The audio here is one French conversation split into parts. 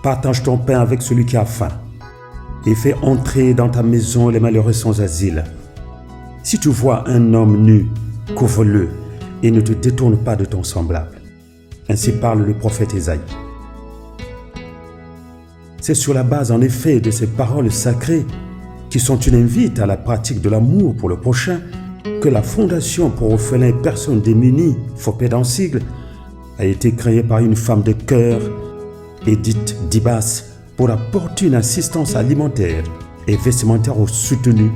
Partage ton pain avec celui qui a faim et fais entrer dans ta maison les malheureux sans asile. Si tu vois un homme nu, couvre-le et ne te détourne pas de ton semblable. Ainsi parle le prophète Ésaïe. C'est sur la base en effet de ces paroles sacrées qui sont une invite à la pratique de l'amour pour le prochain que la Fondation pour orphelins et personnes démunies, FOPED en sigle, a été créée par une femme de cœur, Edith Dibas, pour apporter une assistance alimentaire et vestimentaire aux soutenus,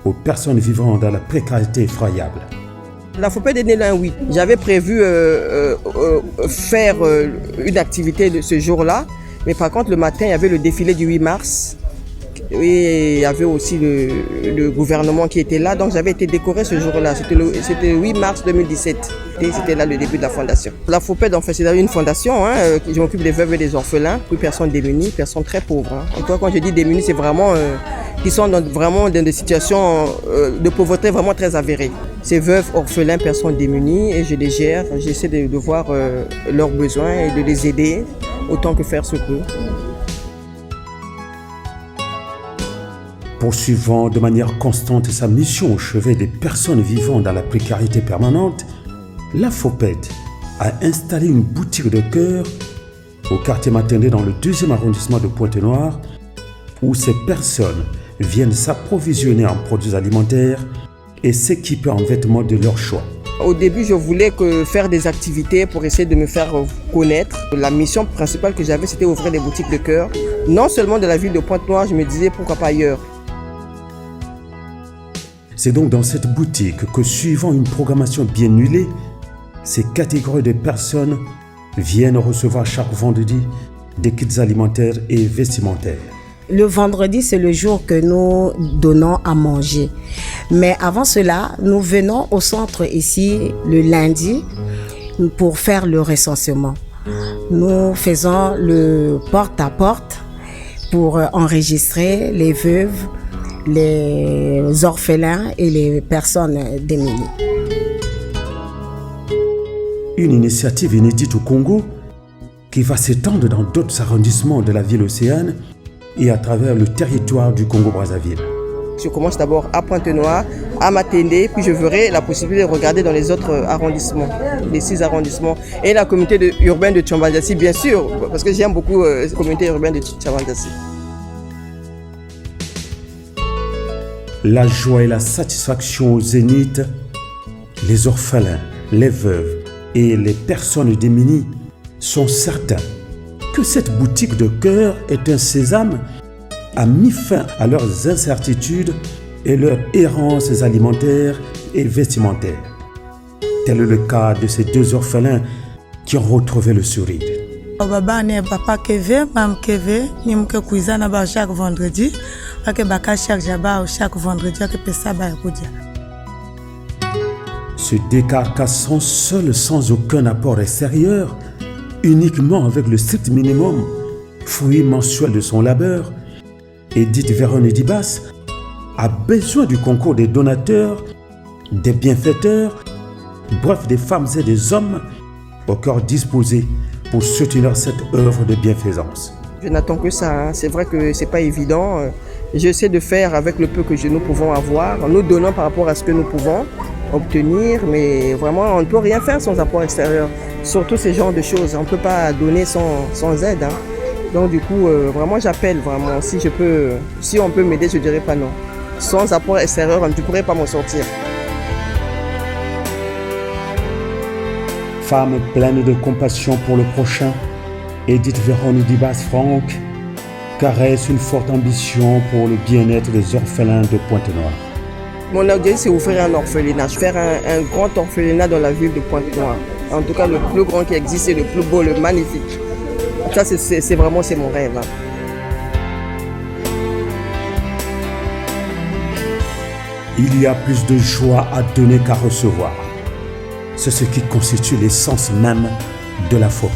aux personnes vivant dans la précarité effroyable. La FOPED est née le 8. J'avais prévu faire une activité de ce jour-là, mais par contre le matin il y avait le défilé du 8 mars et il y avait aussi le gouvernement qui était là, donc j'avais été décorée ce jour-là. C'était le 8 mars 2017 et c'était là le début de la fondation. La FOPED en fait c'est une fondation, je m'occupe des veuves et des orphelins, plus personnes démunies, personnes très pauvres. En tout cas quand je dis démunies c'est vraiment qui sont vraiment dans des situations de pauvreté vraiment très avérées. Ces veuves, orphelins, personnes démunies et je les gère, j'essaie de voir leurs besoins et de les aider autant que faire se peut. Poursuivant de manière constante sa mission au chevet des personnes vivant dans la précarité permanente, la FOPED a installé une boutique de cœur au quartier Matendé dans le 2e arrondissement de Pointe-Noire où ces personnes viennent s'approvisionner en produits alimentaires et s'équiper en vêtements de leur choix. Au début, je voulais faire des activités pour essayer de me faire connaître. La mission principale que j'avais, c'était ouvrir des boutiques de cœur. Non seulement de la ville de Pointe-Noire, je me disais pourquoi pas ailleurs. C'est donc dans cette boutique que, suivant une programmation bien huilée, ces catégories de personnes viennent recevoir chaque vendredi des kits alimentaires et vestimentaires. Le vendredi, c'est le jour que nous donnons à manger. Mais avant cela, nous venons au centre ici le lundi pour faire le recensement. Nous faisons le porte-à-porte pour enregistrer les veuves, les orphelins et les personnes démunies. Une initiative inédite au Congo qui va s'étendre dans d'autres arrondissements de la ville océane et à travers le territoire du Congo-Brazzaville. Je commence d'abord à Pointe-Noire, à Matendé, puis je verrai la possibilité de regarder dans les autres arrondissements, les 6 arrondissements. Et la communauté urbaine de Tchambandassi, bien sûr, parce que j'aime beaucoup la communauté urbaine de Tchambandassi. La joie et la satisfaction au zénith, les orphelins, les veuves et les personnes démunies sont certains que cette boutique de cœur est un sésame a mis fin à leurs incertitudes et leurs errances alimentaires et vestimentaires. Tel est le cas de ces 2 orphelins qui ont retrouvé le sourire. Baba ne papa Keve, mam Keve, ni mke kuizana ba chaque vendredi, ake baka chaque jaba chaque vendredi ake pesa ba kudia. Se décarcassant seul sans aucun apport extérieur, uniquement avec le strict minimum, fruit mensuel de son labeur, Edith Véronique Dibas a besoin du concours des donateurs, des bienfaiteurs, bref des femmes et des hommes au cœur disposés pour soutenir cette œuvre de bienfaisance. Je n'attends que ça, c'est vrai que ce n'est pas évident. J'essaie de faire avec le peu que nous pouvons avoir, nous donnons par rapport à ce que nous pouvons obtenir, mais vraiment on ne peut rien faire sans apport extérieur. Surtout ces genres de choses, on ne peut pas donner sans aide. Donc du coup, vraiment j'appelle, vraiment, si on peut m'aider, je ne dirais pas non. Sans apport extérieur, je ne pourrais pas m'en sortir. Femme pleine de compassion pour le prochain, Edith Véronique Dibas Franck caresse une forte ambition pour le bien-être des orphelins de Pointe-Noire. Mon objectif, c'est ouvrir un orphelinat, faire un grand orphelinat dans la ville de Pointe-Noire. En tout cas, le plus grand qui existe, le plus beau, le magnifique. Ça, c'est vraiment mon rêve. Il y a plus de joie à donner qu'à recevoir. C'est ce qui constitue l'essence même de la FOPED.